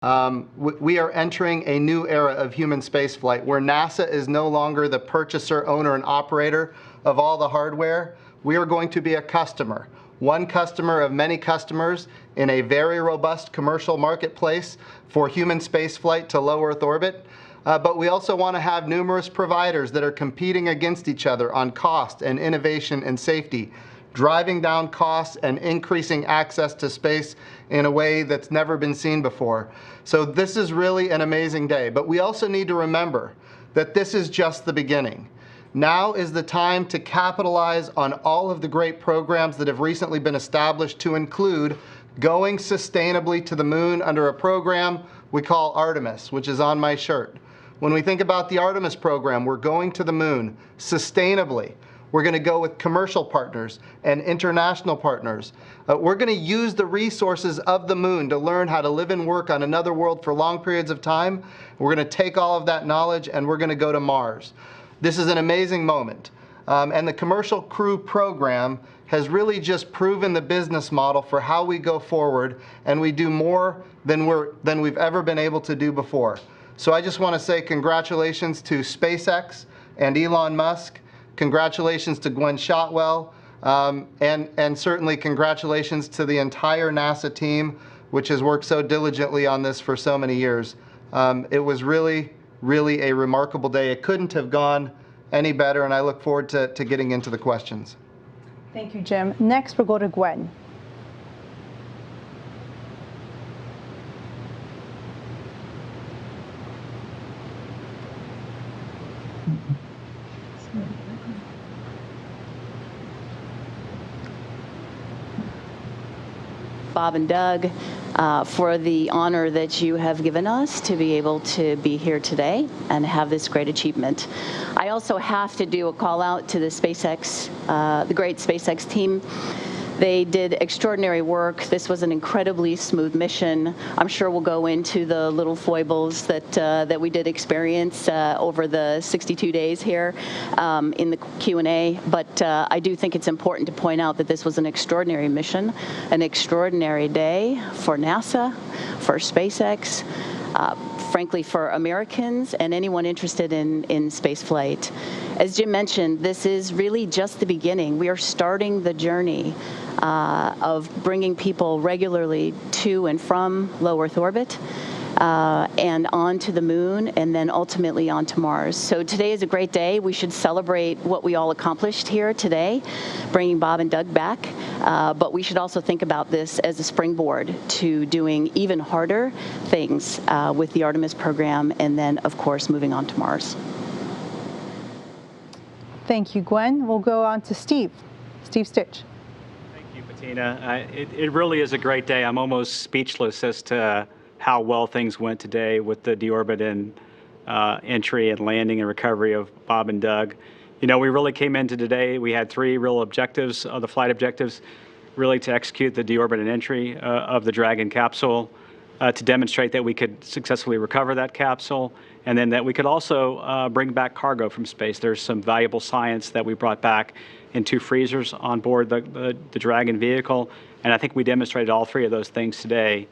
We are entering a new era of human spaceflight where NASA is no longer the purchaser, owner, and operator of all the hardware. We are going to be a customer, one customer of many customers in a very robust commercial marketplace for human spaceflight to low Earth orbit. But we also want to have numerous providers that are competing against each other on cost and innovation and safety, driving down costs and increasing access to space in a way that's never been seen before. So this is really an amazing day. But we also need to remember that this is just the beginning. Now is the time to capitalize on all of the great programs that have recently been established, to include going sustainably to the moon under a program we call Artemis, which is on my shirt. When we think about the Artemis program, we're going to the moon sustainably. We're going to go with commercial partners and international partners. We're going to use the resources of the moon to learn how to live and work on another world for long periods of time. We're going to take all of that knowledge and we're going to go to Mars. This is an amazing moment. And the Commercial Crew program has really just proven the business model for how we go forward, and we do more than we've ever been able to do before. So I just want to say congratulations to SpaceX and Elon Musk. Congratulations to Gwen Shotwell, and certainly congratulations to the entire NASA team, which has worked so diligently on this for so many years. It was really, really a remarkable day. It couldn't have gone any better, and I look forward to getting into the questions. Thank you, Jim. Next, we'll go to Gwen. Bob and Doug, for the honor that you have given us to be able to be here today and have this great achievement. I also have to do a call out to the SpaceX, the great SpaceX team. They did extraordinary work. This was an incredibly smooth mission. I'm sure we'll go into the little foibles that we did experience over the 62 days here in the Q&A. But I do think it's important to point out that this was an extraordinary mission, an extraordinary day for NASA, for SpaceX, frankly, for Americans and anyone interested in space flight. As Jim mentioned, this is really just the beginning. We are starting the journey of bringing people regularly to and from low Earth orbit and onto the moon, and then ultimately onto Mars. So today is a great day. We should celebrate what we all accomplished here today, bringing Bob and Doug back. But we should also think about this as a springboard to doing even harder things with the Artemis program, and then, of course, moving on to Mars. Thank you, Gwen. We'll go on to Steve. Steve Stitch. Thank you, Bettina. It really is a great day. I'm almost speechless as to how well things went today with the deorbit and entry and landing and recovery of Bob and Doug. You know, we really came into today, we had three real objectives, the flight objectives, really to execute the deorbit and entry of the Dragon capsule, to demonstrate that we could successfully recover that capsule, and then that we could also bring back cargo from space. There's some valuable science that we brought back in 2 freezers on board the Dragon vehicle, and I think we demonstrated all 3 of those things today.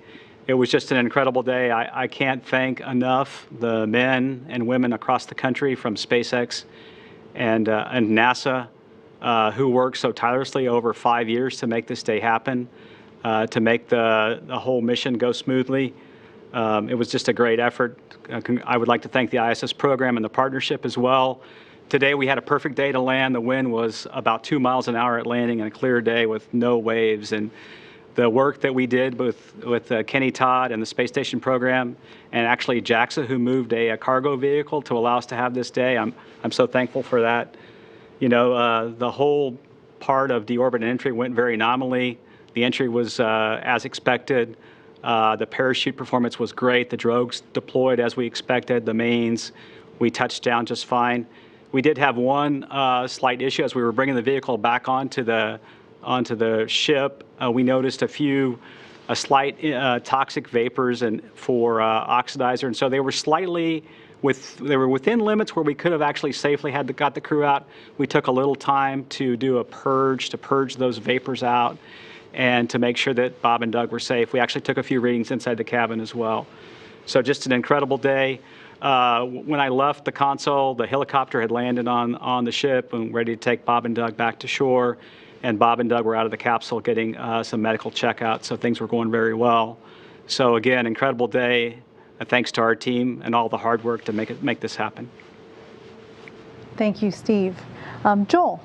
It was just an incredible day. I can't thank enough the men and women across the country from SpaceX and NASA who worked so tirelessly over 5 years to make this day happen, to make the whole mission go smoothly. It was just a great effort. I would like to thank the ISS program and the partnership as well. Today we had a perfect day to land. The wind was about 2 miles an hour at landing, and a clear day with no waves. And the work that we did with Kenny Todd and the Space Station program, and actually JAXA, who moved a cargo vehicle to allow us to have this day, I'm so thankful for that. You know, the whole part of deorbit and entry went very nominally. The entry was as expected. The parachute performance was great. The drogues deployed as we expected. The mains, we touched down just fine. We did have one slight issue as we were bringing the vehicle back onto the ship. We noticed a few slight toxic vapors for oxidizer, and so they were within limits where we could have actually safely got the crew out. We took a little time to do a purge, to purge those vapors out. and to make sure that Bob and Doug were safe. We actually took a few readings inside the cabin as well. So just an incredible day. When I left the console, the helicopter had landed on the ship and ready to take Bob and Doug back to shore. And Bob and Doug were out of the capsule getting some medical checkout, so things were going very well. So again, incredible day. Thanks to our team and all the hard work to make this happen. Thank you, Steve. Joel.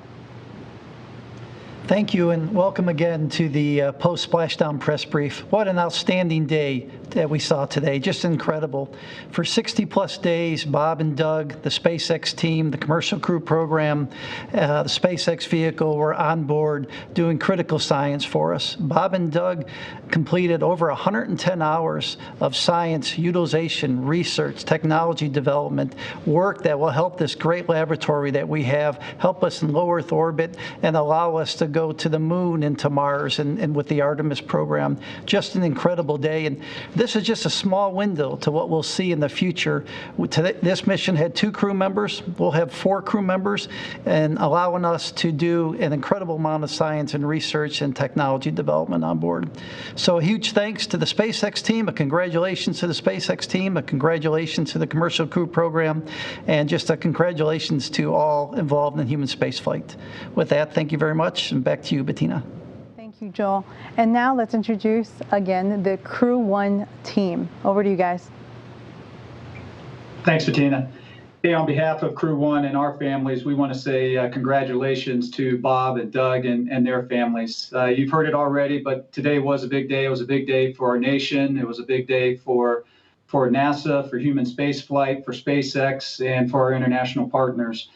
Thank you, and welcome again to the post-Splashdown press brief. What an outstanding day that we saw today, just incredible. For 60-plus days, Bob and Doug, the SpaceX team, the commercial crew program, the SpaceX vehicle were on board doing critical science for us. Bob and Doug completed over 110 hours of science, utilization, research, technology development, work that will help this great laboratory that we have, help us in low Earth orbit, and allow us to go to the moon and to Mars and with the Artemis program. Just an incredible day. And this is just a small window to what we'll see in the future. This mission had 2 crew members. We'll have 4 crew members, and allowing us to do an incredible amount of science and research and technology development on board. So a huge thanks to the SpaceX team, a congratulations to the SpaceX team, a congratulations to the commercial crew program, and just a congratulations to all involved in human spaceflight. With that, thank you very much, and back to you, Bettina. Thank you, Joel. And now let's introduce again the Crew 1 team. Over to you guys. Thanks, Bettina. Hey, on behalf of Crew 1 and our families, we want to say congratulations to Bob and Doug and their families. You've heard it already, but today was a big day. It was a big day for our nation. It was a big day for NASA, for human spaceflight, for SpaceX, and for our international partners.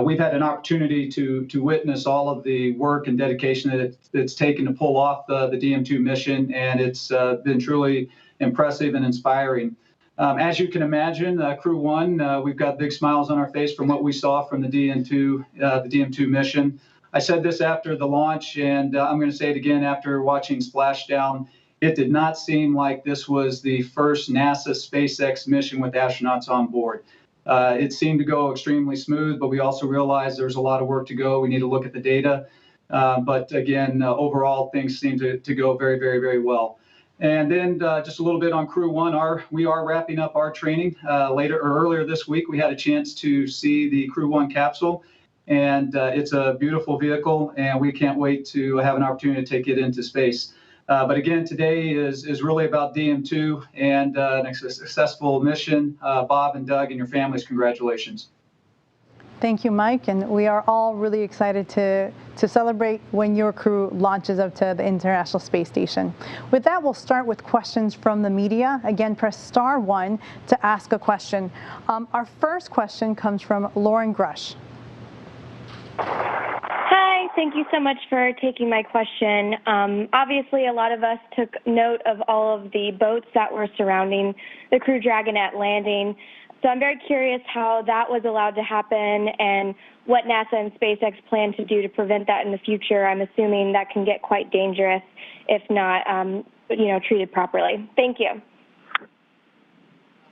We've had an opportunity to witness all of the work and dedication that it's taken to pull off the DM2 mission, and it's been truly impressive and inspiring. As you can imagine, Crew 1, we've got big smiles on our face from what we saw from the DM2 mission. I said this after the launch, and I'm going to say it again after watching Splashdown. It did not seem like this was the first NASA SpaceX mission with astronauts on board. It seemed to go extremely smooth, but we also realized there's a lot of work to go. We need to look at the data. But again, overall, things seem to go very, very, very well. And then just a little bit on Crew 1. We are wrapping up our training earlier this week. We had a chance to see the Crew 1 capsule, and it's a beautiful vehicle, and we can't wait to have an opportunity to take it into space. But again, today is really about DM2 and a successful mission. Bob and Doug and your families, congratulations. Thank you, Mike, and we are all really excited to celebrate when your crew launches up to the International Space Station. With that, we'll start with questions from the media. Again, press *1 to ask a question. Our first question comes from Lauren Grush. Hi, thank you so much for taking my question. Obviously, a lot of us took note of all of the boats that were surrounding the Crew Dragon at landing. So I'm very curious how that was allowed to happen and what NASA and SpaceX plan to do to prevent that in the future. I'm assuming that can get quite dangerous if not, treated properly. Thank you.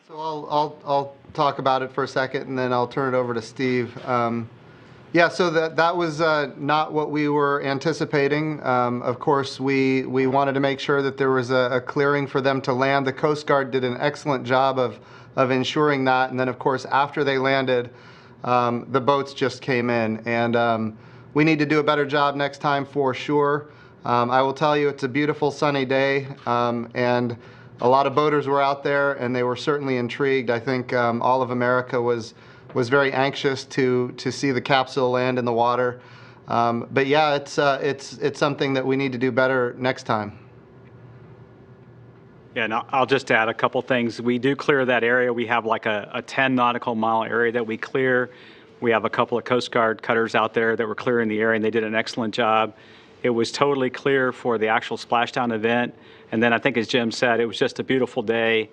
So I'll talk about it for a second, and then I'll turn it over to Steve. Yeah, so that was not what we were anticipating. Of course, we wanted to make sure that there was a clearing for them to land. The Coast Guard did an excellent job of ensuring that. And then, of course, after they landed, the boats just came in. And we need to do a better job next time for sure. I will tell you, it's a beautiful sunny day, and a lot of boaters were out there, and they were certainly intrigued. I think all of America was very anxious to see the capsule land in the water. But yeah, it's something that we need to do better next time. Yeah, and I'll just add a couple things. We do clear that area. We have like a 10 nautical mile area that we clear. We have a couple of Coast Guard cutters out there that were clearing the area, and they did an excellent job. It was totally clear for the actual splashdown event. And then I think, as Jim said, it was just a beautiful day.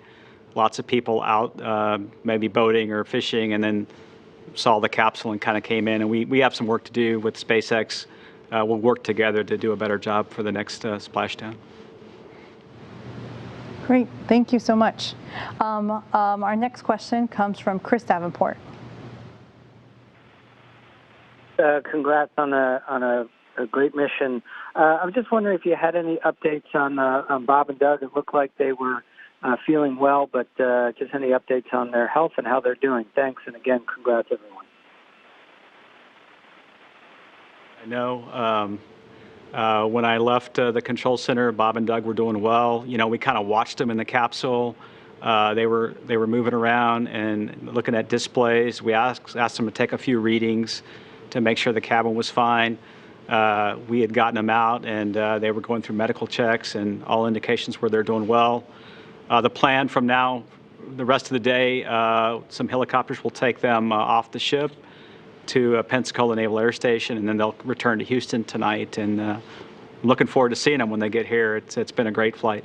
Lots of people out, maybe boating or fishing, and then saw the capsule and kind of came in. And we have some work to do with SpaceX. We'll work together to do a better job for the next splashdown. Great, thank you so much. Our next question comes from Chris Davenport. Congrats on a a great mission. I was just wondering if you had any updates on Bob and Doug. It looked like they were feeling well, but just any updates on their health and how they're doing. Thanks, and again, congrats, everyone. I know when I left the control center, Bob and Doug were doing well. You know, we kind of watched them in the capsule. They were moving around and looking at displays. We asked them to take a few readings to make sure the cabin was fine. We had gotten them out, and they were going through medical checks, and all indications were they're doing well. The plan from now, the rest of the day, some helicopters will take them off the ship to Pensacola Naval Air Station, and then they'll return to Houston tonight. And looking forward to seeing them when they get here. It's been a great flight.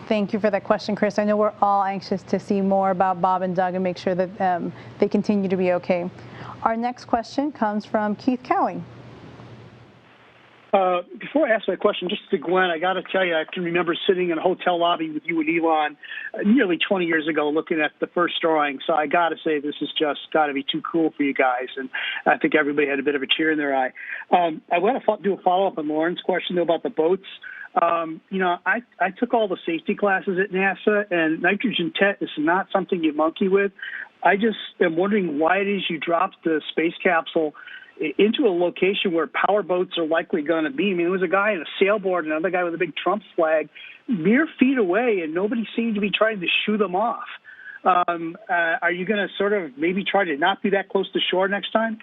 Thank you for that question, Chris. I know we're all anxious to see more about Bob and Doug and make sure that they continue to be okay. Our next question comes from Keith Cowing. Before I ask my question, just to Gwen, I got to tell you, I can remember sitting in a hotel lobby with you and Elon nearly 20 years ago looking at the first drawing. So I got to say, this has just got to be too cool for you guys. And I think everybody had a bit of a tear in their eye. I want to do a follow-up on Lauren's question, though, about the boats. You know, I took all the safety classes at NASA, and nitrogen tet is not something you monkey with. I just am wondering why it is you dropped the space capsule into a location where power boats are likely going to be. I mean, there was a guy in a sailboat, another guy with a big Trump flag, mere feet away, and nobody seemed to be trying to shoo them off. Are you going to sort of maybe try to not be that close to shore next time?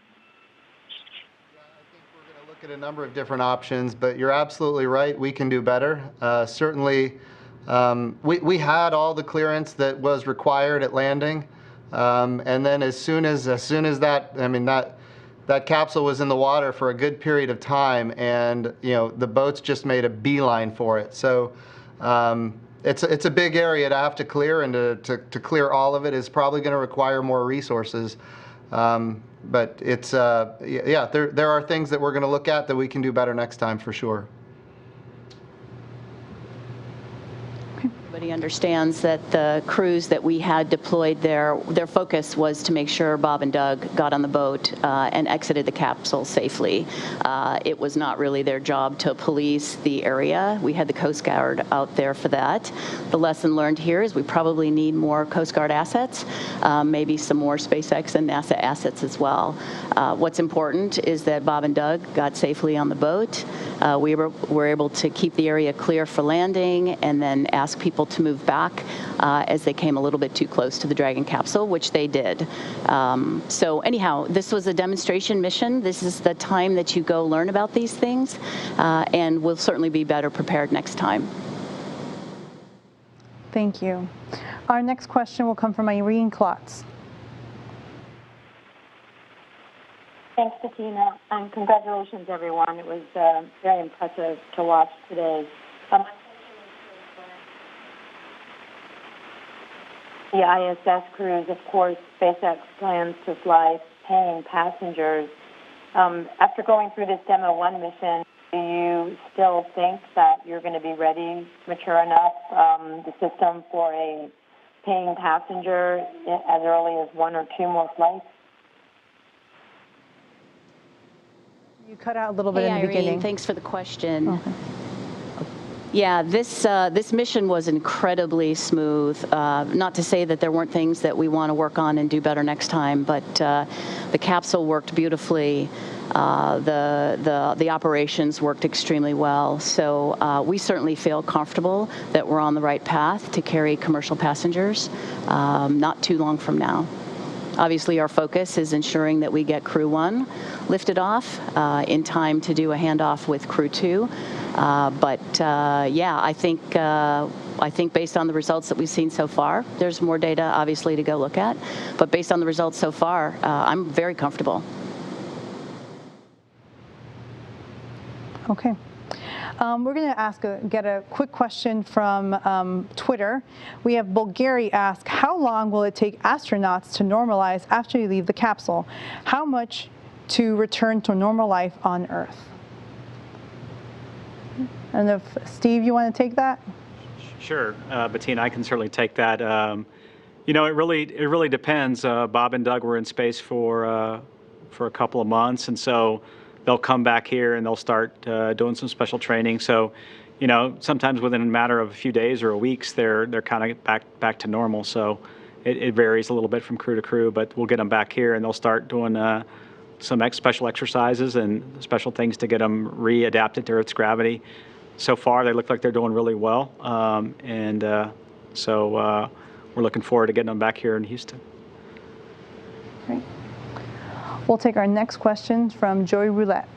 Look at a number of different options, but you're absolutely right. We can do better. Certainly, we had all the clearance that was required at landing, and then as soon as that, I mean, that capsule was in the water for a good period of time, and you know the boats just made a beeline for it. So it's a big area to have to clear, and to clear all of it is probably going to require more resources. But it's yeah, there are things that we're going to look at that we can do better next time for sure. Everybody understands that the crews that we had deployed there, their focus was to make sure Bob and Doug got on the boat and exited the capsule safely. It was not really their job to police the area. We had the Coast Guard out there for that. The lesson learned here is we probably need more Coast Guard assets, maybe some more SpaceX and NASA assets as well. What's important is that Bob and Doug got safely on the boat. We were able to keep the area clear for landing and then ask people to move back as they came a little bit too close to the Dragon capsule, which they did. So anyhow, this was a demonstration mission. This is the time that you go learn about these things, and we'll certainly be better prepared next time. Thank you. Our next question will come from Irene Klotz. Thanks, Bettina, and congratulations, everyone. It was very impressive to watch today. The ISS crews, of course, SpaceX plans to fly paying passengers. After going through this Demo 1 mission, do you still think that you're going to be ready, mature enough, the system for a paying passenger as early as 1 or 2 more flights? You cut out a little bit in the Irene, beginning. Thanks for the question. Okay. Yeah, this mission was incredibly smooth. Not to say that there weren't things that we want to work on and do better next time, but the capsule worked beautifully. The operations worked extremely well. So we certainly feel comfortable that we're on the right path to carry commercial passengers not too long from now. Obviously, our focus is ensuring that we get Crew 1 lifted off in time to do a handoff with Crew 2. Yeah, I think based on the results that we've seen so far, there's more data obviously to go look at. But based on the results so far, I'm very comfortable. Okay. We're going to get a quick question from Twitter. We have Bulgari ask, how long will it take astronauts to normalize after you leave the capsule? How much to return to normal life on Earth? And if Steve, you want to take that? Sure, Bettina, I can certainly take that. You know, it really depends. Bob and Doug were in space for for a couple of months, and so they'll come back here and they'll start doing some special training. So, sometimes within a matter of a few days or weeks, they're kind of back to normal. So it varies a little bit from crew to crew, but we'll get them back here and they'll start doing some special exercises and special things to get them readapted to Earth's gravity. So far, they look like they're doing really well, so we're looking forward to getting them back here in Houston. Great. We'll take our next questions from Joey Roulette.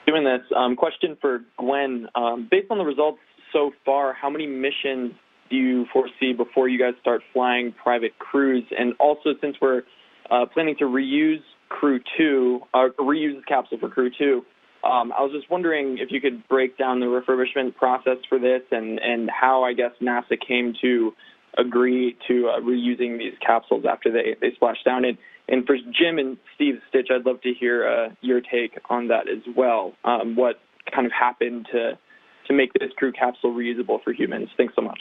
Doing this question for Gwen. Based on the results so far, how many missions do you foresee before you guys start flying private crews? And also, since we're planning to reuse Crew 2, or reuse the capsule for Crew 2, I was just wondering if you could break down the refurbishment process for this and how, I guess, NASA came to agree to reusing these capsules after they splashed down. And for Jim and Steve Stitch, I'd love to hear your take on that as well. What kind of happened to make this crew capsule reusable for humans? Thanks so much.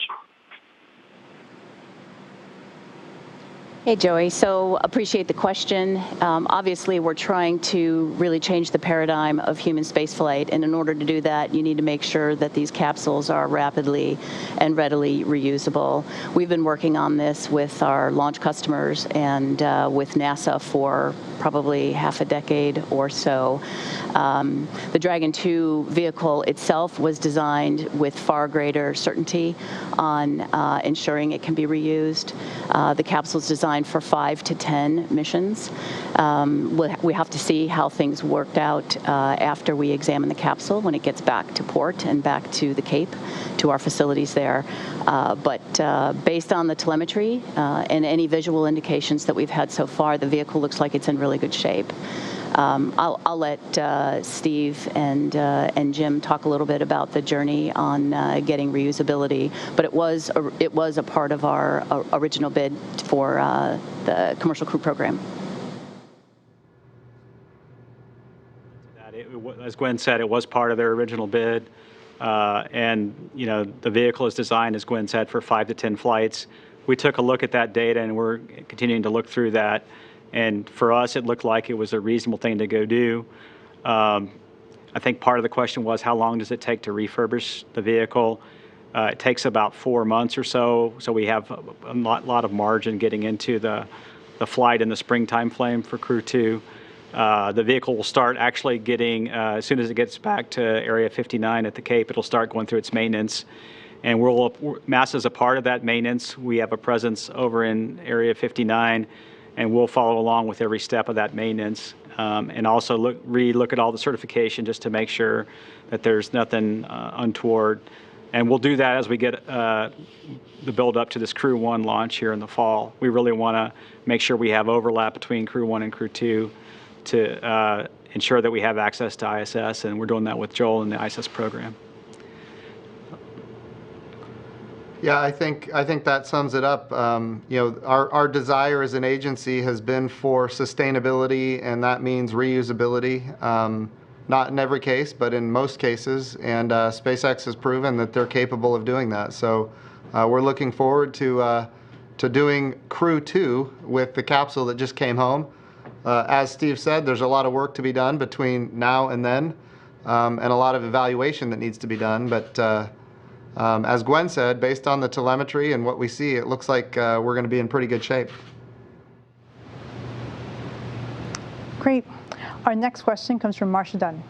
Hey, Joey. So appreciate the question. Obviously, we're trying to really change the paradigm of human spaceflight, and in order to do that, you need to make sure that these capsules are rapidly and readily reusable. We've been working on this with our launch customers and with NASA for probably half a decade or so. The Dragon 2 vehicle itself was designed with far greater certainty on ensuring it can be reused. The capsule's designed for 5 to 10 missions. We have to see how things worked out after we examine the capsule when it gets back to port and back to the Cape, to our facilities there. But based on the telemetry and any visual indications that we've had so far, the vehicle looks like it's in really good shape. I'll let Steve and Jim talk a little bit about the journey on getting reusability, but it was a part of our original bid for the Commercial Crew Program. As Gwen said, it was part of their original bid, and the vehicle is designed, as Gwen said, for 5 to 10 flights. We took a look at that data, and we're continuing to look through that. And for us, it looked like it was a reasonable thing to go do. I think part of the question was, how long does it take to refurbish the vehicle? It takes about 4 months or so, so we have a lot of margin getting into the flight in the springtime frame for Crew 2. The vehicle will start actually getting, as soon as it gets back to Area 59 at the Cape, it'll start going through its maintenance. And NASA's a part of that maintenance. We have a presence over in Area 59, and we'll follow along with every step of that maintenance, and also re-look at all the certification just to make sure that there's nothing untoward. And we'll do that as we get the build up to this Crew 1 launch here in the fall. We really want to make sure we have overlap between Crew 1 and Crew 2 to ensure that we have access to ISS, and we're doing that with Joel and the ISS program. Yeah, I think that sums it up. Our desire as an agency has been for sustainability, and that means reusability. Not in every case, but in most cases, and SpaceX has proven that they're capable of doing that. So we're looking forward to doing Crew 2 with the capsule that just came home. As Steve said, there's a lot of work to be done between now and then, and a lot of evaluation that needs to be done. But as Gwen said, based on the telemetry and what we see, it looks like we're going to be in pretty good shape. Great. Our next question comes from Marcia Dunn.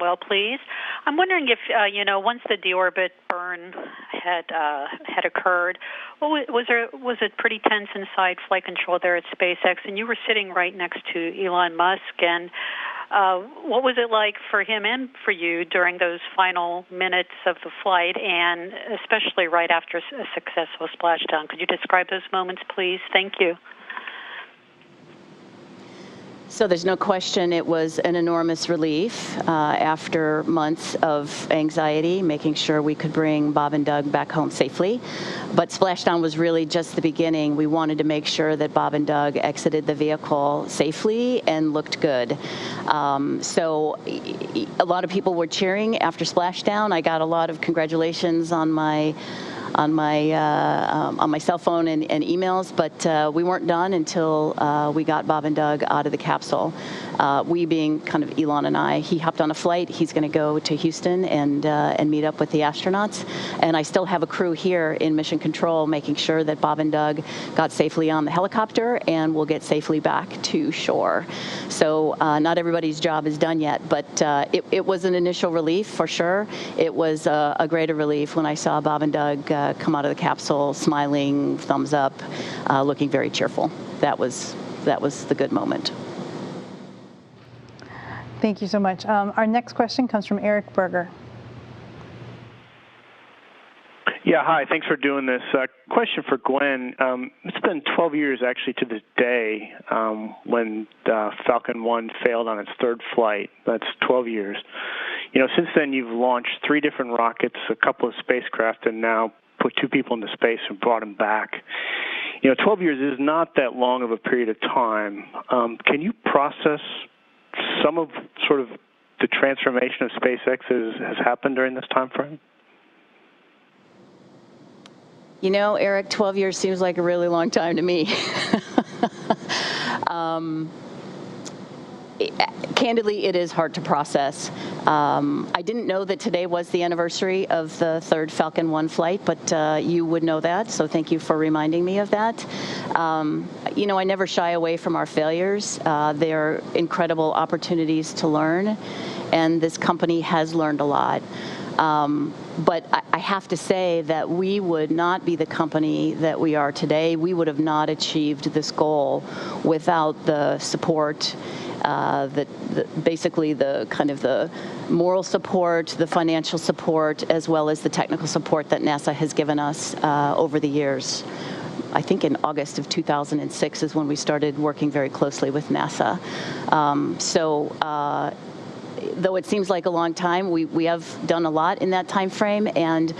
Well, please. I'm wondering if, once the deorbit burn had occurred, was it pretty tense inside flight control there at SpaceX? And you were sitting right next to Elon Musk, and what was it like for him and for you during those final minutes of the flight, and especially right after a successful splashdown? Could you describe those moments, please? Thank you. So there's no question it was an enormous relief after months of anxiety, making sure we could bring Bob and Doug back home safely. But Splashdown was really just the beginning. We wanted to make sure that Bob and Doug exited the vehicle safely and looked good. So a lot of people were cheering after Splashdown. I got a lot of congratulations on my on my cell phone and emails, but we weren't done until we got Bob and Doug out of the capsule. We being kind of Elon and I, he hopped on a flight. He's going to go to Houston and meet up with the astronauts. And I still have a crew here in Mission Control making sure that Bob and Doug got safely on the helicopter and will get safely back to shore. So not everybody's job is done yet, but it was an initial relief for sure. It was a greater relief when I saw Bob and Doug come out of the capsule smiling, thumbs up, looking very cheerful. That was the good moment. Thank you so much. Our next question comes from Eric Berger. Yeah, hi. Thanks for doing this. Question for Gwen. It's been 12 years, actually, to this day when Falcon 1 failed on its third flight. That's 12 years. You know, since then, you've launched 3 different rockets, a couple of spacecraft, and now put 2 people into space and brought them back. You know, 12 years is not that long of a period of time. Can you process some of sort of the transformation of SpaceX has happened during this time frame? You know, Eric, 12 years seems like a really long time to me. Candidly, it is hard to process. I didn't know that today was the anniversary of the third Falcon 1 flight, but you would know that, so thank you for reminding me of that. You know, I never shy away from our failures. They're incredible opportunities to learn, and this company has learned a lot. But I have to say that we would not be the company that we are today. We would have not achieved this goal without the support, basically the kind of the moral support, the financial support, as well as the technical support that NASA has given us over the years. I think in August of 2006 is when we started working very closely with NASA. Though it seems like a long time, we have done a lot in that time frame. And,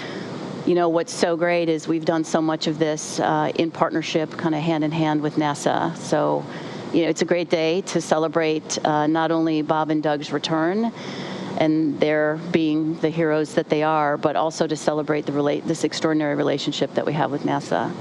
you know, what's so great is we've done so much of this in partnership, kind of hand in hand with NASA. So, you know, it's a great day to celebrate not only Bob and Doug's return and their being the heroes that they are, but also to celebrate this extraordinary relationship that we have with NASA.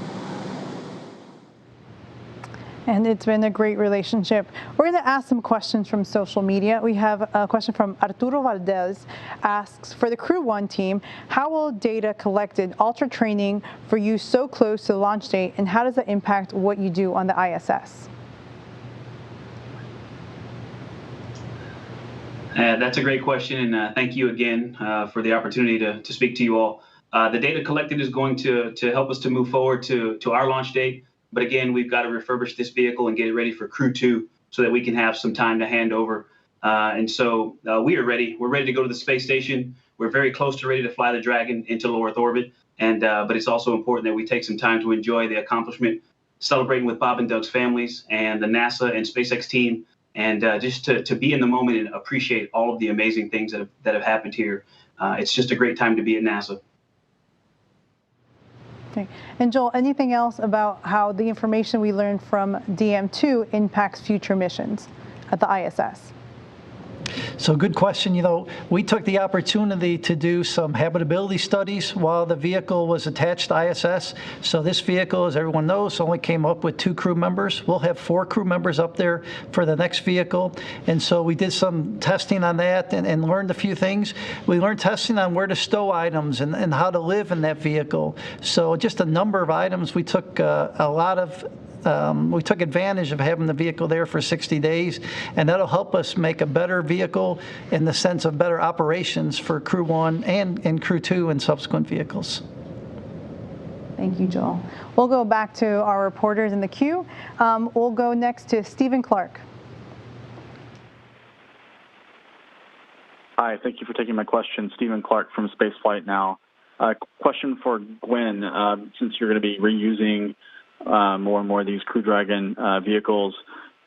And it's been a great relationship. We're going to ask some questions from social media. We have a question from Arturo Valdez, asks, for the Crew 1 team, how will data collected alter training for you so close to the launch date, and how does that impact what you do on the ISS? That's a great question, and thank you again for the opportunity to speak to you all. The data collected is going to help us to move forward to our launch date. But again, we've got to refurbish this vehicle and get it ready for Crew 2 so that we can have some time to hand over. And so we are ready. We're ready to go to the space station. We're very close to ready to fly the Dragon into low Earth orbit. And but it's also important that we take some time to enjoy the accomplishment, celebrating with Bob and Doug's families and the NASA and SpaceX team, and just to be in the moment and appreciate all of the amazing things that have happened here. It's just a great time to be at NASA. Okay. And Joel, anything else about how the information we learned from DM2 impacts future missions at the ISS? So good question. You know, we took the opportunity to do some habitability studies while the vehicle was attached to ISS. So this vehicle, as everyone knows, only came up with 2 crew members. We'll have 4 crew members up there for the next vehicle. And so we did some testing on that and learned a few things. We learned testing on where to stow items and how to live in that vehicle. So just a number of items. We took we took advantage of having the vehicle there for 60 days, and that'll help us make a better vehicle in the sense of better operations for Crew 1 and Crew 2 and subsequent vehicles. Thank you, Joel. We'll go back to our reporters in the queue. We'll go next to Stephen Clark. Hi, thank you for taking my question. Stephen Clark from Spaceflight Now. Question for Gwen, since you're going to be reusing more and more of these Crew Dragon vehicles.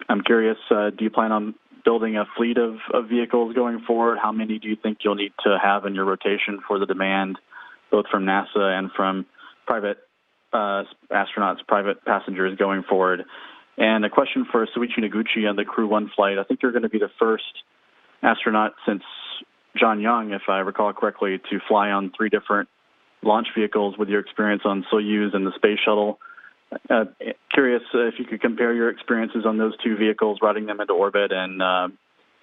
I'm curious, do you plan on building a fleet of vehicles going forward? How many do you think you'll need to have in your rotation for the demand, both from NASA and from private astronauts, private passengers going forward? And a question for Soichi Noguchi on the Crew 1 flight. I think you're going to be the first astronaut since John Young, if I recall correctly, to fly on 3 different launch vehicles with your experience on Soyuz and the space shuttle. Curious if you could compare your experiences on those two vehicles, routing them into orbit, and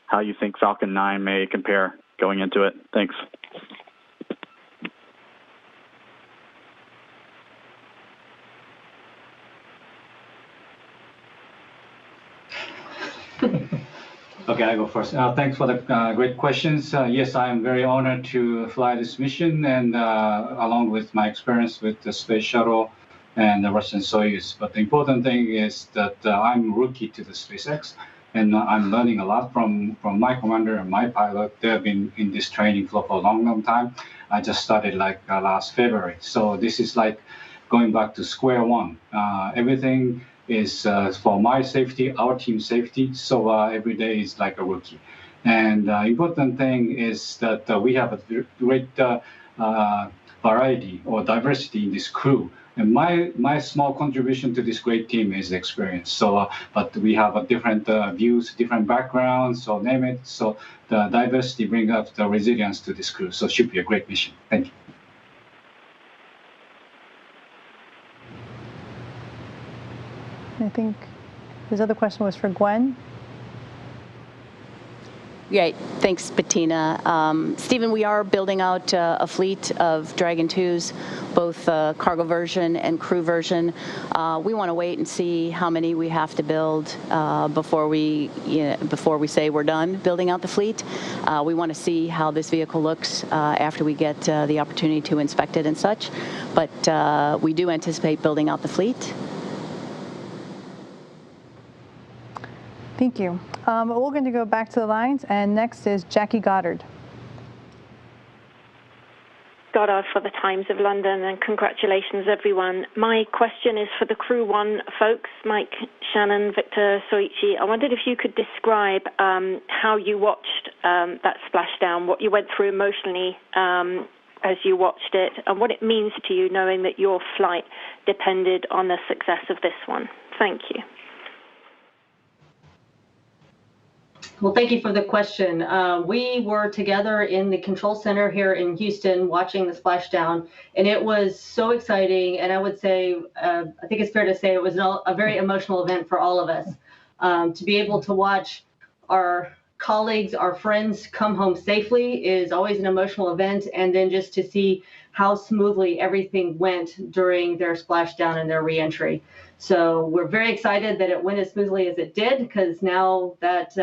how you think Falcon 9 may compare going into it. Thanks. Okay, I go first. Thanks for the great questions. Yes, I am very honored to fly this mission, and along with my experience with the space shuttle and the Russian Soyuz. But the important thing is that I'm rookie to the SpaceX, and I'm learning a lot from my commander and my pilot. They have been in this training flow for a long, long time. I just started like last February. So this is like going back to square one. Everything is for my safety, our team safety. So every day is like a rookie. And important thing is that we have a great variety or diversity in this crew. And my small contribution to this great team is experience. So, but we have a different views, different backgrounds, so name it. So the diversity brings up the resilience to this crew. So it should be a great mission. Thank you. I think his other question was for Gwen. Great. Thanks, Bettina. Stephen, we are building out a fleet of Dragon 2s, both cargo version and crew version. We want to wait and see how many we have to build before we say we're done building out the fleet. We want to see how this vehicle looks after we get the opportunity to inspect it and such. But we do anticipate building out the fleet. Thank you. We're going to go back to the lines, and next is Jackie Goddard. Goddard for the Times of London, and congratulations, everyone. My question is for the Crew 1 folks, Mike, Shannon, Victor, Soichi. I wondered if you could describe how you watched that splashdown, what you went through emotionally as you watched it, and what it means to you knowing that your flight depended on the success of this one. Thank you. Well, thank you for the question. We were together in the control center here in Houston watching the splashdown, and it was so exciting. And I would say, I think it's fair to say it was a very emotional event for all of us. To be able to watch our colleagues, our friends come home safely is always an emotional event. And then just to see how smoothly everything went during their splashdown and their reentry. So we're very excited that it went as smoothly as it did, because now that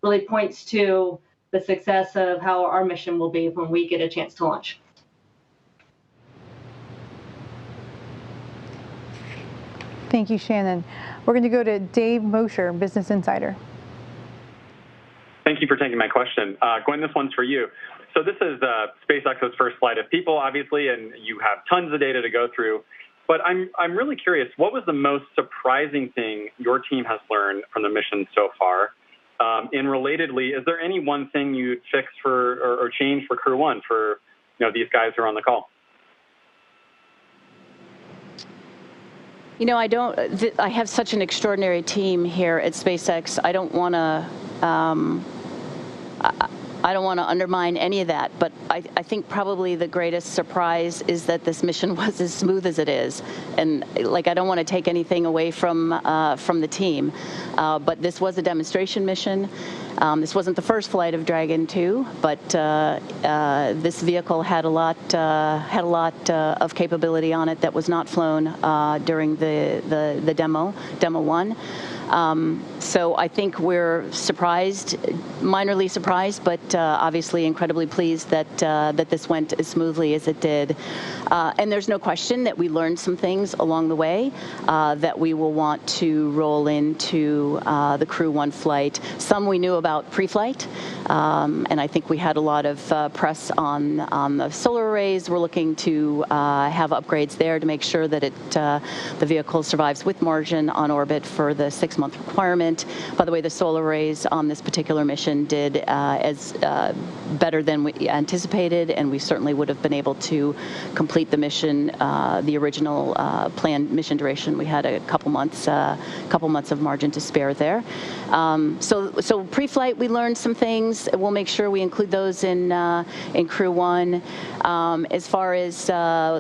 really points to the success of how our mission will be when we get a chance to launch. Thank you, Shannon. We're going to go to Dave Mosher, Business Insider. Thank you for taking my question. Gwen, this one's for you. So this is SpaceX's first flight of people, obviously, and you have tons of data to go through. But I'm really curious, what was the most surprising thing your team has learned from the mission so far? And relatedly, is there any one thing you'd fix for or change for Crew 1 for these guys who are on the call? I have such an extraordinary team here at SpaceX. I don't want to undermine any of that, but I think probably the greatest surprise is that this mission was as smooth as it is. And I don't want to take anything away from the team, but this was a demonstration mission. This wasn't the first flight of Dragon 2, but this vehicle had a lot of capability on it that was not flown during the demo 1. So I think we're surprised, minorly surprised, but obviously incredibly pleased that this went as smoothly as it did. And there's no question that we learned some things along the way that we will want to roll into the Crew 1 flight. Some we knew about pre-flight, and I think we had a lot of press on the solar arrays. We're looking to have upgrades there to make sure that the vehicle survives with margin on orbit for the 6 6-month requirement. By the way, the solar arrays on this particular mission did better than we anticipated, and we certainly would have been able to complete the mission, the original planned mission duration. We had a couple months of margin to spare there. So pre-flight, we learned some things. We'll make sure we include those in Crew 1. As far as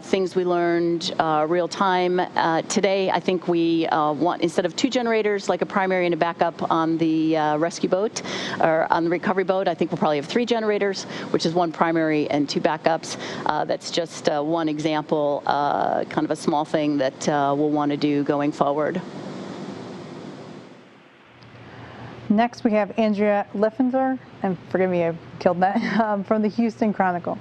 things we learned real time, today I think we want, instead of 2 generators, like a primary and a backup on the rescue boat, or on the recovery boat, I think we'll probably have 3 generators, which is 1 primary and 2 backups. That's just one example, kind of a small thing that we'll want to do going forward. Next, we have Andrea Liffenzer, and forgive me, I killed that, from the Houston Chronicle.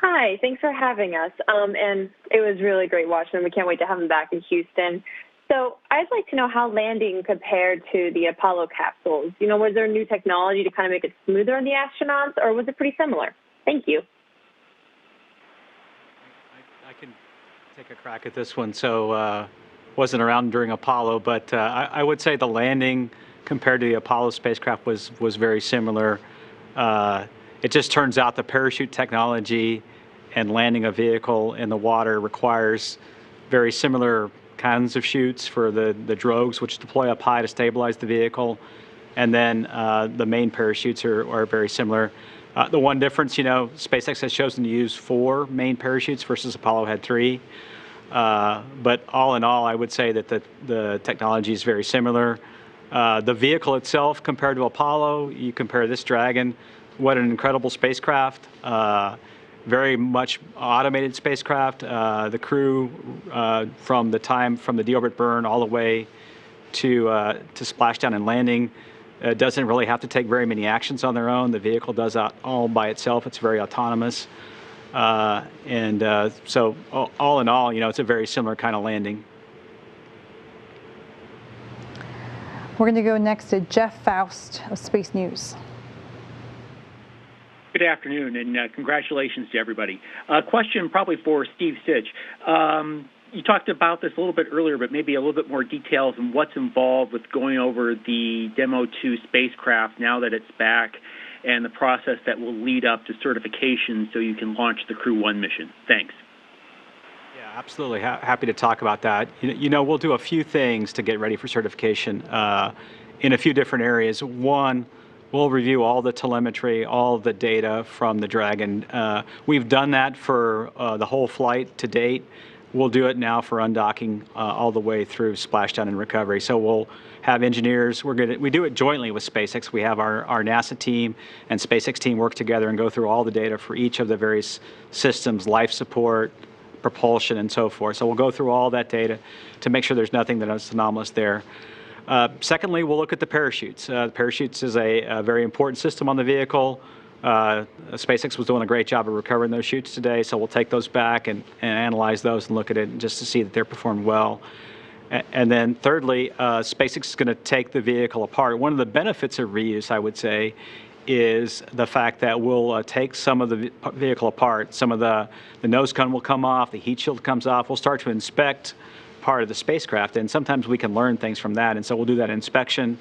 Hi, thanks for having us. And it was really great watching them. We can't wait to have them back in Houston. So I'd like to know how landing compared to the Apollo capsules. You know, was there new technology to kind of make it smoother on the astronauts, or was it pretty similar? Thank you. I can take a crack at this one. So wasn't around during Apollo, but I would say the landing compared to the Apollo spacecraft was very similar. It just turns out the parachute technology and landing a vehicle in the water requires very similar kinds of chutes for the drogues, which deploy up high to stabilize the vehicle. And then the main parachutes are very similar. The one difference, you know, SpaceX has chosen to use 4 main parachutes versus Apollo had 3. But all in all, I would say that the technology is very similar. The vehicle itself, compared to Apollo, you compare this Dragon, what an incredible spacecraft. Very much automated spacecraft. The crew, from the deorbit burn all the way to splashdown and landing, doesn't really have to take very many actions on their own. The vehicle does that all by itself. It's very autonomous. So all in all, you know, it's a very similar kind of landing. We're going to go next to Jeff Faust of Space News. Good afternoon, and congratulations to everybody. Question probably for Steve Sitch. You talked about this a little bit earlier, but maybe a little bit more details on what's involved with going over the Demo 2 spacecraft now that it's back, and the process that will lead up to certification so you can launch the Crew 1 mission. Thanks. Yeah, absolutely. Happy to talk about that. You know, we'll do a few things to get ready for certification in a few different areas. One, we'll review all the telemetry, all the data from the Dragon. We've done that for the whole flight to date. We'll do it now for undocking all the way through splashdown and recovery. So we'll have engineers. We do it jointly with SpaceX. We have our NASA team and SpaceX team work together and go through all the data for each of the various systems, life support, propulsion, and so forth. So we'll go through all that data to make sure there's nothing that is anomalous there. Secondly, we'll look at the parachutes. Parachutes is a very important system on the vehicle. SpaceX was doing a great job of recovering those chutes today, so we'll take those back and analyze those and look at it just to see that they're performed well. And then thirdly, SpaceX is going to take the vehicle apart. One of the benefits of reuse, I would say, is the fact that we'll take some of the vehicle apart. Some of the nose cone will come off, the heat shield comes off. We'll start to inspect part of the spacecraft, and sometimes we can learn things from that. And so we'll do that inspection,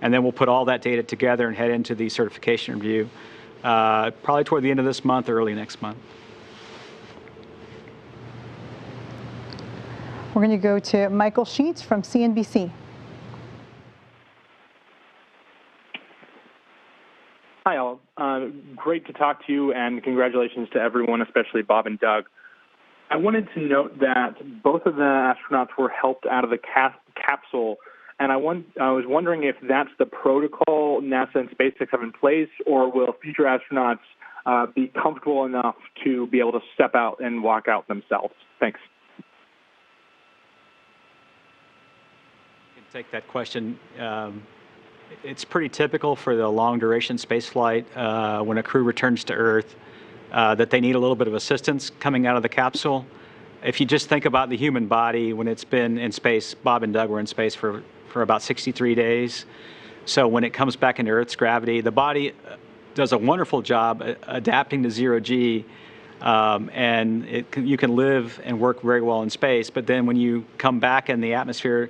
and then we'll put all that data together and head into the certification review, probably toward the end of this month or early next month. We're going to go to Michael Sheets from CNBC. Hi, all. Great to talk to you, and congratulations to everyone, especially Bob and Doug. I wanted to note that both of the astronauts were helped out of the capsule, and I was wondering if that's the protocol NASA and SpaceX have in place, or will future astronauts be comfortable enough to be able to step out and walk out themselves? Thanks. I can take that question. It's pretty typical for the long-duration space flight when a crew returns to Earth that they need a little bit of assistance coming out of the capsule. If you just think about the human body, when it's been in space, Bob and Doug were in space for about 63 days. So when it comes back into Earth's gravity, the body does a wonderful job adapting to zero G, and you can live and work very well in space. But then when you come back in the atmosphere,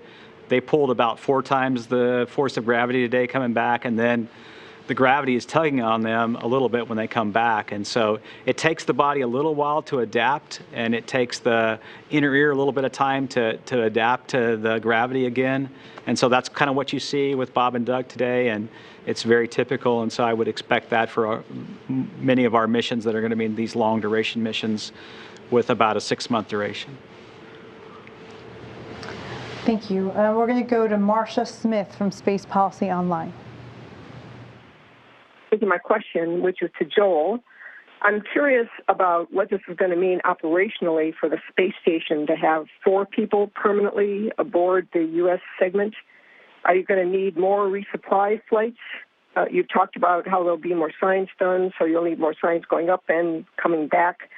they pulled about 4 times the force of gravity today coming back, and then the gravity is tugging on them a little bit when they come back. And so it takes the body a little while to adapt, and it takes the inner ear a little bit of time to adapt to the gravity again. And so that's kind of what you see with Bob and Doug today, and it's very typical. And so I would expect that for many of our missions that are going to be these long duration missions with about a 6-month duration. Thank you. We're going to go to Marcia Smith from Space Policy Online. Thank you. My question, which is to Joel. I'm curious about what this is going to mean operationally for the space station to have 4 people permanently aboard the U.S. segment. Are you going to need more resupply flights? You've talked about how there'll be more science done, so you'll need more science going up and coming back.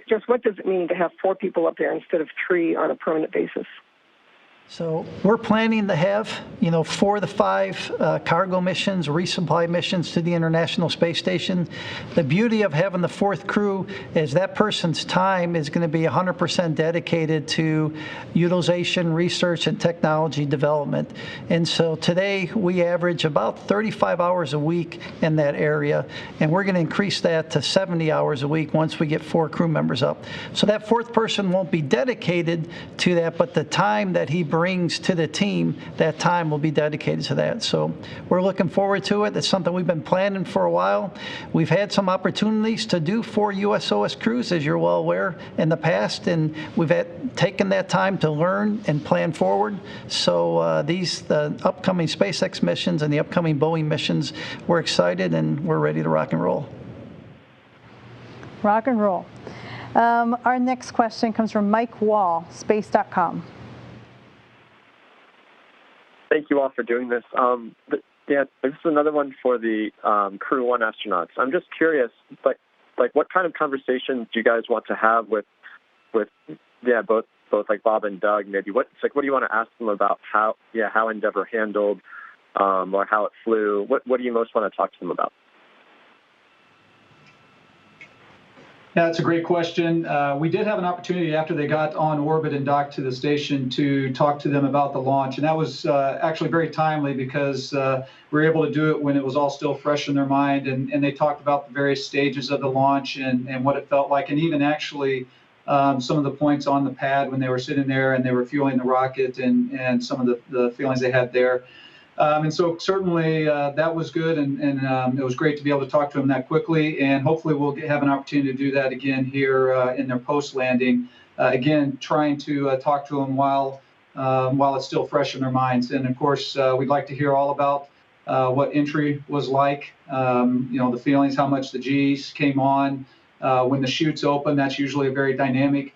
Just what does it mean to have 4 people up there instead of 3 on a permanent basis? So we're planning to have, 4 to 5 cargo missions, resupply missions to the International Space Station. The beauty of having the 4th crew is that person's time is going to be 100% dedicated to utilization, research, and technology development. And so today we average about 35 hours a week in that area, and we're going to increase that to 70 hours a week once we get 4 crew members up. So that 4th person won't be dedicated to that, but the time that he brings to the team, that time will be dedicated to that. So we're looking forward to it. It's something we've been planning for a while. We've had some opportunities to do 4 USOS crews, as you're well aware, in the past, and we've taken that time to learn and plan forward. So the upcoming SpaceX missions and the upcoming Boeing missions, we're excited and we're ready to rock and roll. Rock and roll. Our next question comes from Mike Wall, space.com. Thank you all for doing this. This is another one for the Crew 1 astronauts. I'm just curious, like what kind of conversations do you guys want to have with both like Bob and Doug? Maybe what do you want to ask them about how Endeavour handled or how it flew? What do you most want to talk to them about? Yeah, that's a great question. We did have an opportunity after they got on orbit and docked to the station to talk to them about the launch. And that was actually very timely because we were able to do it when it was all still fresh in their mind. And they talked about the various stages of the launch and what it felt like. And even actually some of the points on the pad when they were sitting there and they were fueling the rocket and some of the feelings they had there. And so certainly that was good, and it was great to be able to talk to them that quickly, and hopefully we'll have an opportunity to do that again here in their post-landing. Again, trying to talk to them while it's still fresh in their minds. And of course, we'd like to hear all about what entry was like, the feelings, how much the G's came on. When the chutes open, that's usually a very dynamic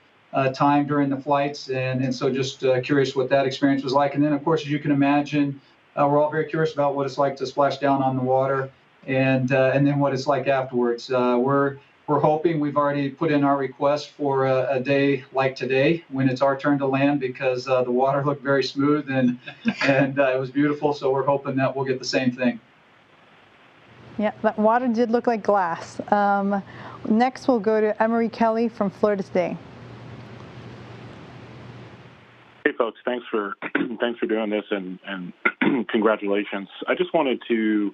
time during the flights, and so just curious what that experience was like. And then, of course, as you can imagine, we're all very curious about what it's like to splash down on the water, and then what it's like afterwards. We're hoping, we've already put in our request for a day like today when it's our turn to land, because the water looked very smooth and it was beautiful. So we're hoping that we'll get the same thing. Yeah, that water did look like glass. Next, we'll go to Emery Kelly from Florida Today. Hey folks, thanks for doing this and congratulations. I just wanted to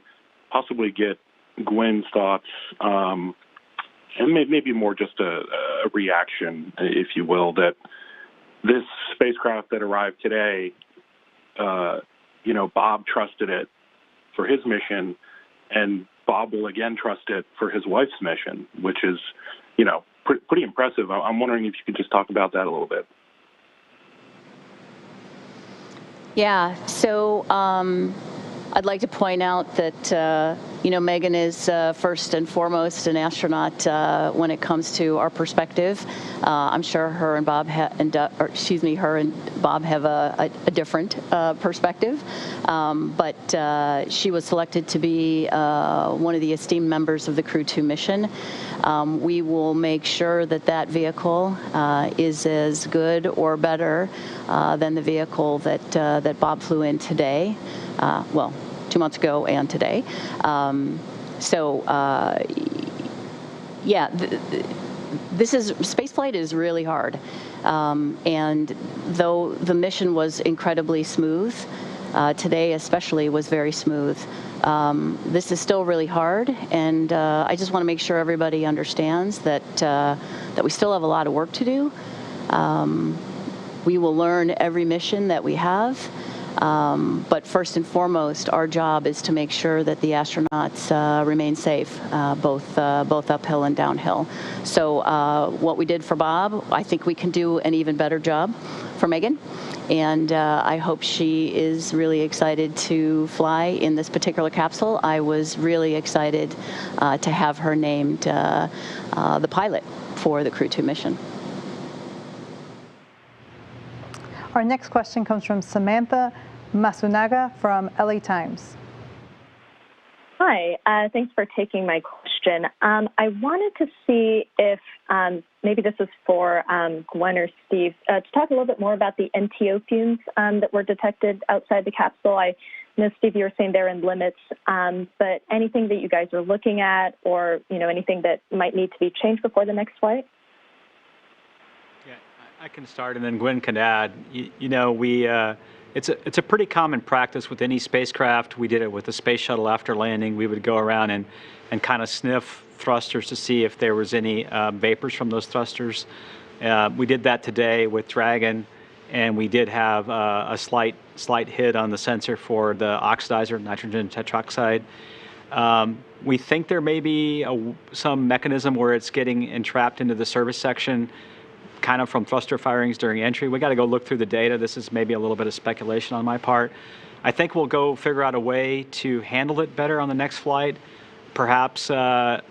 possibly get Gwen's thoughts and maybe more just a reaction, if you will, that this spacecraft that arrived today, Bob trusted it for his mission, and Bob will again trust it for his wife's mission, which is, pretty impressive. I'm wondering if you could just talk about that a little bit. Yeah, so I'd like to point out that, Megan is first and foremost an astronaut when it comes to our perspective. I'm sure her and Bob have a different perspective, but she was selected to be one of the esteemed members of the Crew 2 mission. We will make sure that vehicle is as good or better than the vehicle that Bob flew in today. 2 months ago and today. spaceflight is really hard. And though the mission was incredibly smooth, today especially was very smooth, this is still really hard. And I just want to make sure everybody understands that we still have a lot of work to do. We will learn every mission that we have. But first and foremost, our job is to make sure that the astronauts remain safe, both uphill and downhill. So what we did for Bob, I think we can do an even better job for Megan. And I hope she is really excited to fly in this particular capsule. I was really excited to have her named the pilot for the Crew 2 mission. Our next question comes from Samantha Masunaga from LA Times. Hi, thanks for taking my question. I wanted to see if maybe this is for Gwen or Steve, to talk a little bit more about the NTO fumes that were detected outside the capsule. I know, Steve, you were saying they're in limits, but anything that you guys are looking at, or anything that might need to be changed before the next flight? Yeah, I can start, and then Gwen can add. It's a pretty common practice with any spacecraft. We did it with the space shuttle after landing. We would go around and kind of sniff thrusters to see if there was any vapors from those thrusters. We did that today with Dragon, and we did have a slight hit on the sensor for the oxidizer, nitrogen tetroxide. We think there may be some mechanism where it's getting entrapped into the service section, kind of from thruster firings during entry. We got to go look through the data. This is maybe a little bit of speculation on my part. I think we'll go figure out a way to handle it better on the next flight, perhaps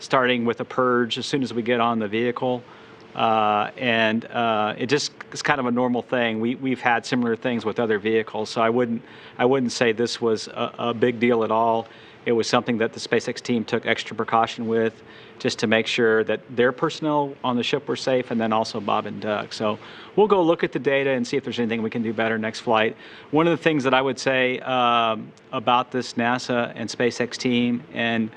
starting with a purge as soon as we get on the vehicle. It just is kind of a normal thing. We've had similar things with other vehicles, so I wouldn't say this was a big deal at all. It was something that the SpaceX team took extra precaution with, just to make sure that their personnel on the ship were safe, and then also Bob and Doug. So we'll go look at the data and see if there's anything we can do better next flight. One of the things that I would say about this NASA and SpaceX team, and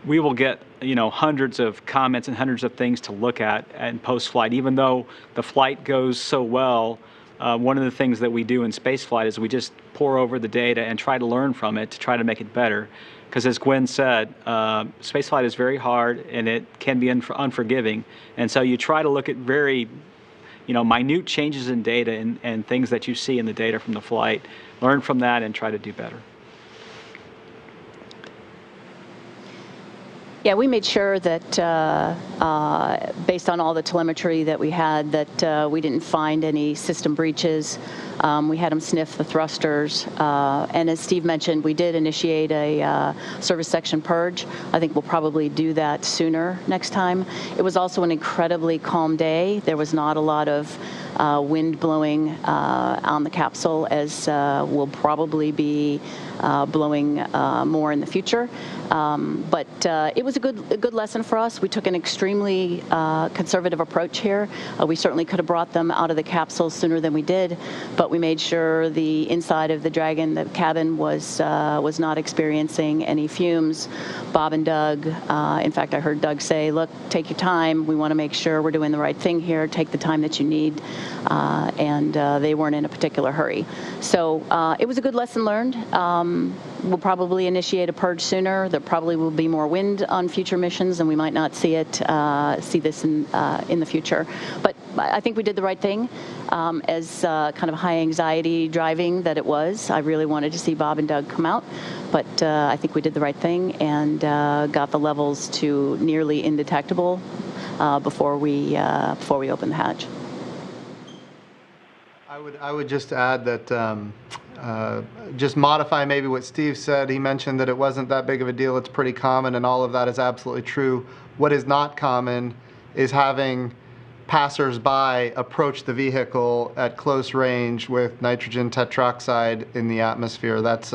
we will get hundreds of comments and hundreds of things to look at in post-flight. Even though the flight goes so well, one of the things that we do in spaceflight is we just pore over the data and try to learn from it to try to make it better. Because as Gwen said, spaceflight is very hard and it can be unforgiving. And so you try to look at very minute changes in data and things that you see in the data from the flight, learn from that and try to do better. Yeah, we made sure that based on all the telemetry that we had, that we didn't find any system breaches. We had them sniff the thrusters. And as Steve mentioned, we did initiate a service section purge. I think we'll probably do that sooner next time. It was also an incredibly calm day. There was not a lot of wind blowing on the capsule, as will probably be blowing more in the future. But it was a good lesson for us. We took an extremely conservative approach here. We certainly could have brought them out of the capsule sooner than we did, but we made sure the inside of the Dragon, the cabin, was not experiencing any fumes. Bob and Doug, in fact, I heard Doug say, look, take your time. We want to make sure we're doing the right thing here. Take the time that you need. And they weren't in a particular hurry. So it was a good lesson learned. We'll probably initiate a purge sooner. There probably will be more wind on future missions, and we might not see this in the future. But I think we did the right thing. As kind of high anxiety driving that it was, I really wanted to see Bob and Doug come out. But I think we did the right thing and got the levels to nearly indetectable before we opened the hatch. I would just add that just modify maybe what Steve said. He mentioned that it wasn't that big of a deal. It's pretty common, and all of that is absolutely true. What is not common is having passers-by approach the vehicle at close range with nitrogen tetroxide in the atmosphere. That's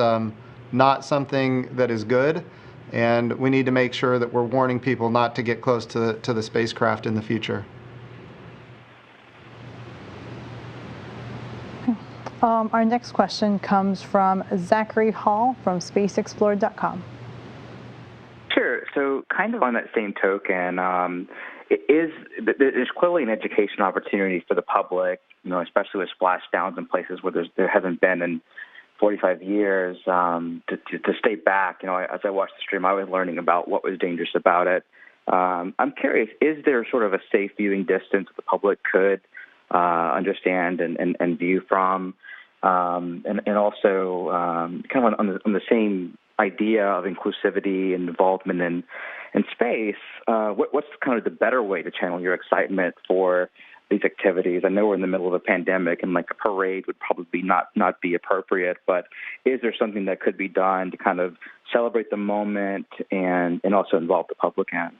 not something that is good, and we need to make sure that we're warning people not to get close to the spacecraft in the future. Our next question comes from Zachary Hall from SpaceExplorer.com. Sure. So kind of on that same token, there's clearly an education opportunity for the public, especially with splashdowns in places where there hasn't been in 45 years, to stay back. As I watched the stream, I was learning about what was dangerous about it. I'm curious, is there sort of a safe viewing distance that the public could understand and view from? And also kind of on the same idea of inclusivity and involvement in space, what's kind of the better way to channel your excitement for these activities? I know we're in the middle of a pandemic and like a parade would probably not be appropriate, but is there something that could be done to kind of celebrate the moment and also involve the public in?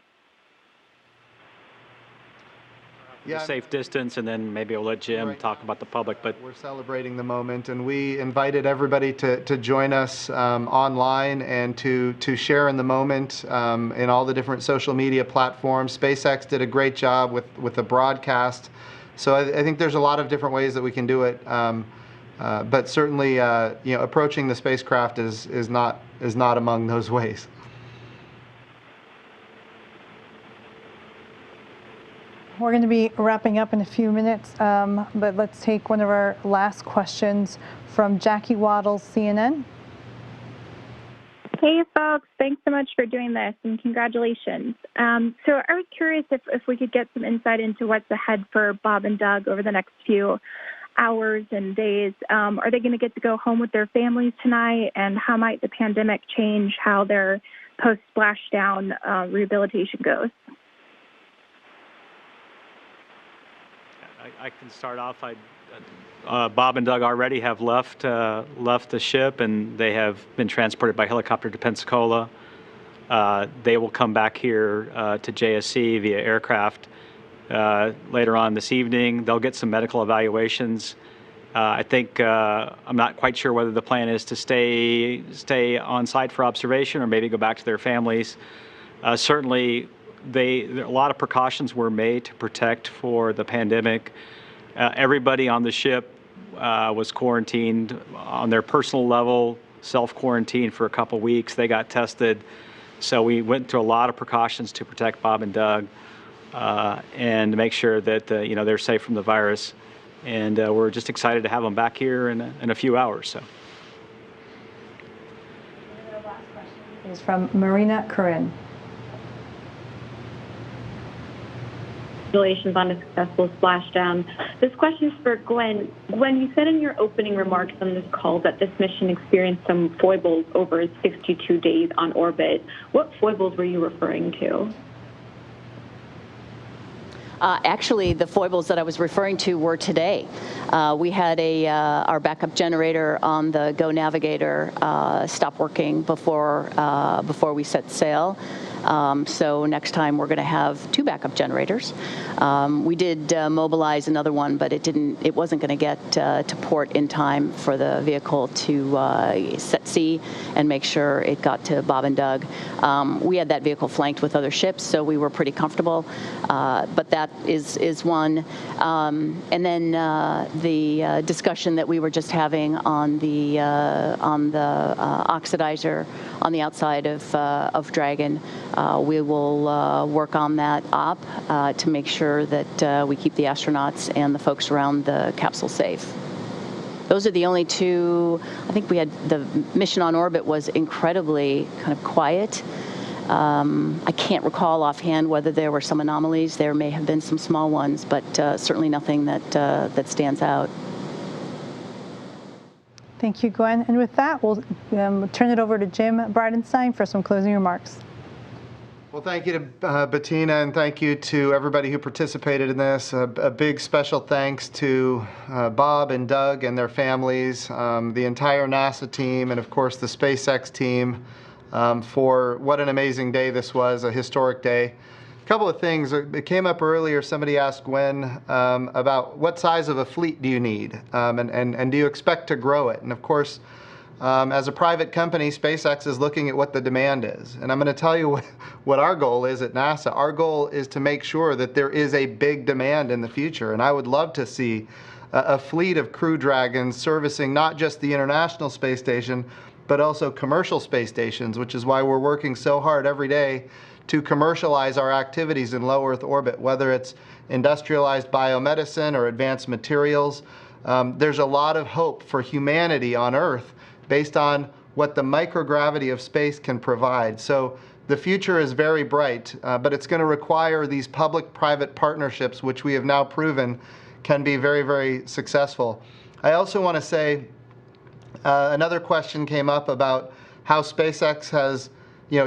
Yeah, safe distance, and then maybe I'll let Jim talk about the public. But we're celebrating the moment, and we invited everybody to join us online and to share in the moment in all the different social media platforms. SpaceX did a great job with the broadcast, so I think there's a lot of different ways that we can do it. But certainly, approaching the spacecraft is not among those ways. We're going to be wrapping up in a few minutes, but let's take one of our last questions from Jackie Waddles, CNN. Hey, folks. Thanks so much for doing this, and congratulations. So I was curious if we could get some insight into what's ahead for Bob and Doug over the next few hours and days. Are they going to get to go home with their families tonight, and how might the pandemic change how their post-splashdown rehabilitation goes? I can start off. Bob and Doug already have left the ship, and they have been transported by helicopter to Pensacola. They will come back here to JSC via aircraft later on this evening. They'll get some medical evaluations. I think I'm not quite sure whether the plan is to stay on site for observation or maybe go back to their families. Certainly, a lot of precautions were made to protect for the pandemic. Everybody on the ship was quarantined on their personal level, self-quarantined for a couple weeks. They got tested. So we went through a lot of precautions to protect Bob and Doug and make sure that they're safe from the virus. And we're just excited to have them back here in a few hours. So. Our last question is from Marina Corinne. Congratulations on a successful splashdown. This question is for Gwen. Gwen, you said in your opening remarks on this call that this mission experienced some foibles over its 62 days on orbit. What foibles were you referring to? Actually, the foibles that I was referring to were today. We had our backup generator on the Go Navigator stop working before we set sail. So next time we're going to have 2 backup generators. We did mobilize another one, but it wasn't going to get to port in time for the vehicle to set sea and make sure it got to Bob and Doug. We had that vehicle flanked with other ships, so we were pretty comfortable. But that is one. And then the discussion that we were just having on the oxidizer on the outside of Dragon. We will work on that op to make sure that we keep the astronauts and the folks around the capsule safe. Those are the only 2. I think we had the mission on orbit was incredibly kind of quiet. I can't recall offhand whether there were some anomalies. There may have been some small ones, but certainly nothing that stands out. Thank you, Gwen. And with that, we'll turn it over to Jim Bridenstine for some closing remarks. Well, thank you to Bettina, and thank you to everybody who participated in this. A big special thanks to Bob and Doug and their families, the entire NASA team, and of course the SpaceX team for what an amazing day this was, a historic day. A couple of things. It came up earlier. Somebody asked Gwen about what size of a fleet do you need, and do you expect to grow it? And of course, as a private company, SpaceX is looking at what the demand is. And I'm going to tell you what our goal is at NASA. Our goal is to make sure that there is a big demand in the future. And I would love to see a fleet of Crew Dragons servicing not just the International Space Station, but also commercial space stations, which is why we're working so hard every day to commercialize our activities in low Earth orbit, whether it's industrialized biomedicine or advanced materials. There's a lot of hope for humanity on Earth based on what the microgravity of space can provide. So the future is very bright, but it's going to require these public-private partnerships, which we have now proven can be very, very successful. I also want to say another question came up about how SpaceX has,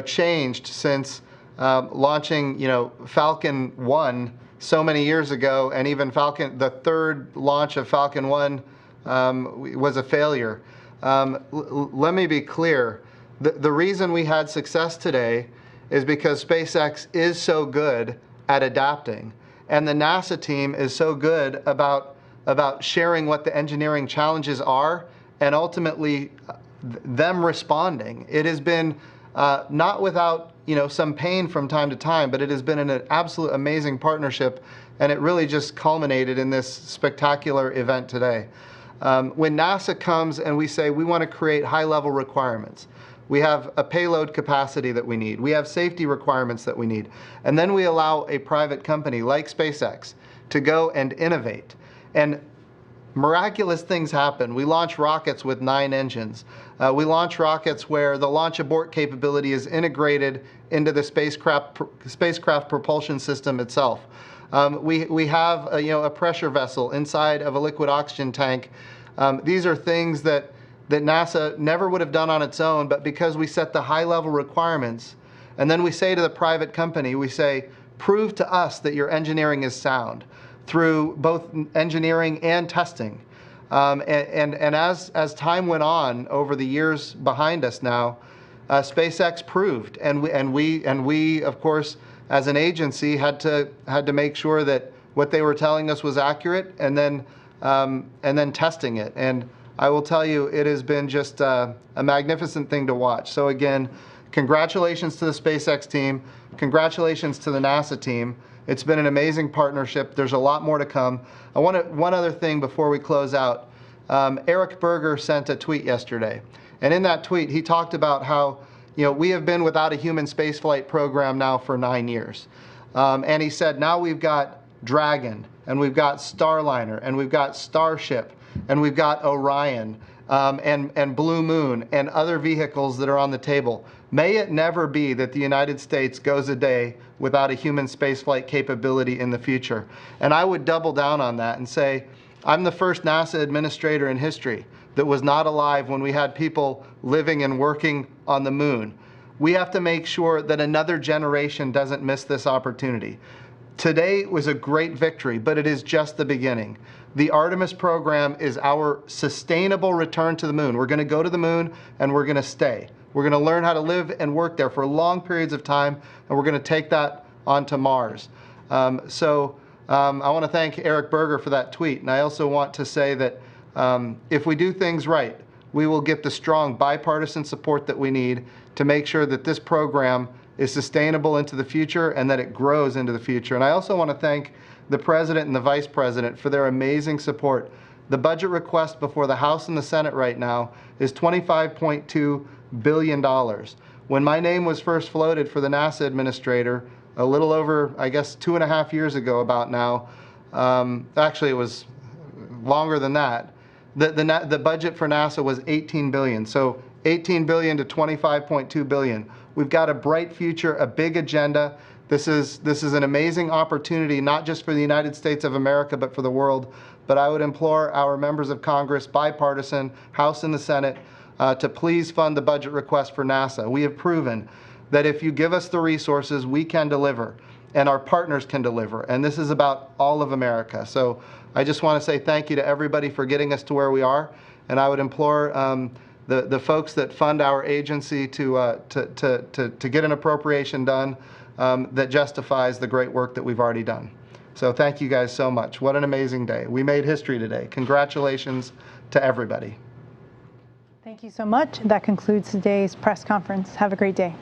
changed since launching, Falcon 1 so many years ago, and even the third launch of Falcon 1 was a failure. Let me be clear. The reason we had success today is because SpaceX is so good at adapting, and the NASA team is so good about sharing what the engineering challenges are and ultimately them responding. It has been not without some pain from time to time, but it has been an absolute amazing partnership, and it really just culminated in this spectacular event today. When NASA comes and we say we want to create high-level requirements, we have a payload capacity that we need, we have safety requirements that we need, and then we allow a private company like SpaceX to go and innovate. And miraculous things happen. We launch rockets with 9 engines. We launch rockets where the launch abort capability is integrated into the spacecraft propulsion system itself. We have a pressure vessel inside of a liquid oxygen tank. These are things that NASA never would have done on its own, but because we set the high-level requirements, and then we say to the private company, we say, prove to us that your engineering is sound through both engineering and testing. And as time went on over the years behind us now, SpaceX proved, and we of course as an agency had to make sure that what they were telling us was accurate, and then testing it. And I will tell you, it has been just a magnificent thing to watch. So again, congratulations to the SpaceX team, congratulations to the NASA team. It's been an amazing partnership. There's a lot more to come. One other thing before we close out. Eric Berger sent a tweet yesterday, and in that tweet he talked about how we have been without a human spaceflight program now for 9 years, and he said now we've got Dragon, and we've got Starliner, and we've got Starship, and we've got Orion, and Blue Moon, and other vehicles that are on the table. May it never be that the United States goes a day without a human spaceflight capability in the future. And I would double down on that and say, I'm the first NASA administrator in history that was not alive when we had people living and working on the moon. We have to make sure that another generation doesn't miss this opportunity. Today was a great victory, but it is just the beginning. The Artemis program is our sustainable return to the moon. We're going to go to the moon and we're going to stay. We're going to learn how to live and work there for long periods of time, and we're going to take that onto Mars. I want to thank Eric Berger for that tweet, and I also want to say that if we do things right, we will get the strong bipartisan support that we need to make sure that this program is sustainable into the future and that it grows into the future. And I also want to thank the President and the Vice President for their amazing support. The budget request before the House and the Senate right now is $25.2 billion. When my name was first floated for the NASA administrator, a little over, I guess, 2.5 years ago about now, actually it was longer than that, the budget for NASA was $18 billion. So $18 billion to $25.2 billion. We've got a bright future, a big agenda. This is an amazing opportunity, not just for the United States of America, but for the world. But I would implore our members of Congress, bipartisan, House and the Senate, to please fund the budget request for NASA. We have proven that if you give us the resources, we can deliver, and our partners can deliver. And this is about all of America. So I just want to say thank you to everybody for getting us to where we are. And I would implore the folks that fund our agency to get an appropriation done that justifies the great work that we've already done. So thank you guys so much. What an amazing day. We made history today. Congratulations to everybody. Thank you so much. That concludes today's press conference. Have a great day.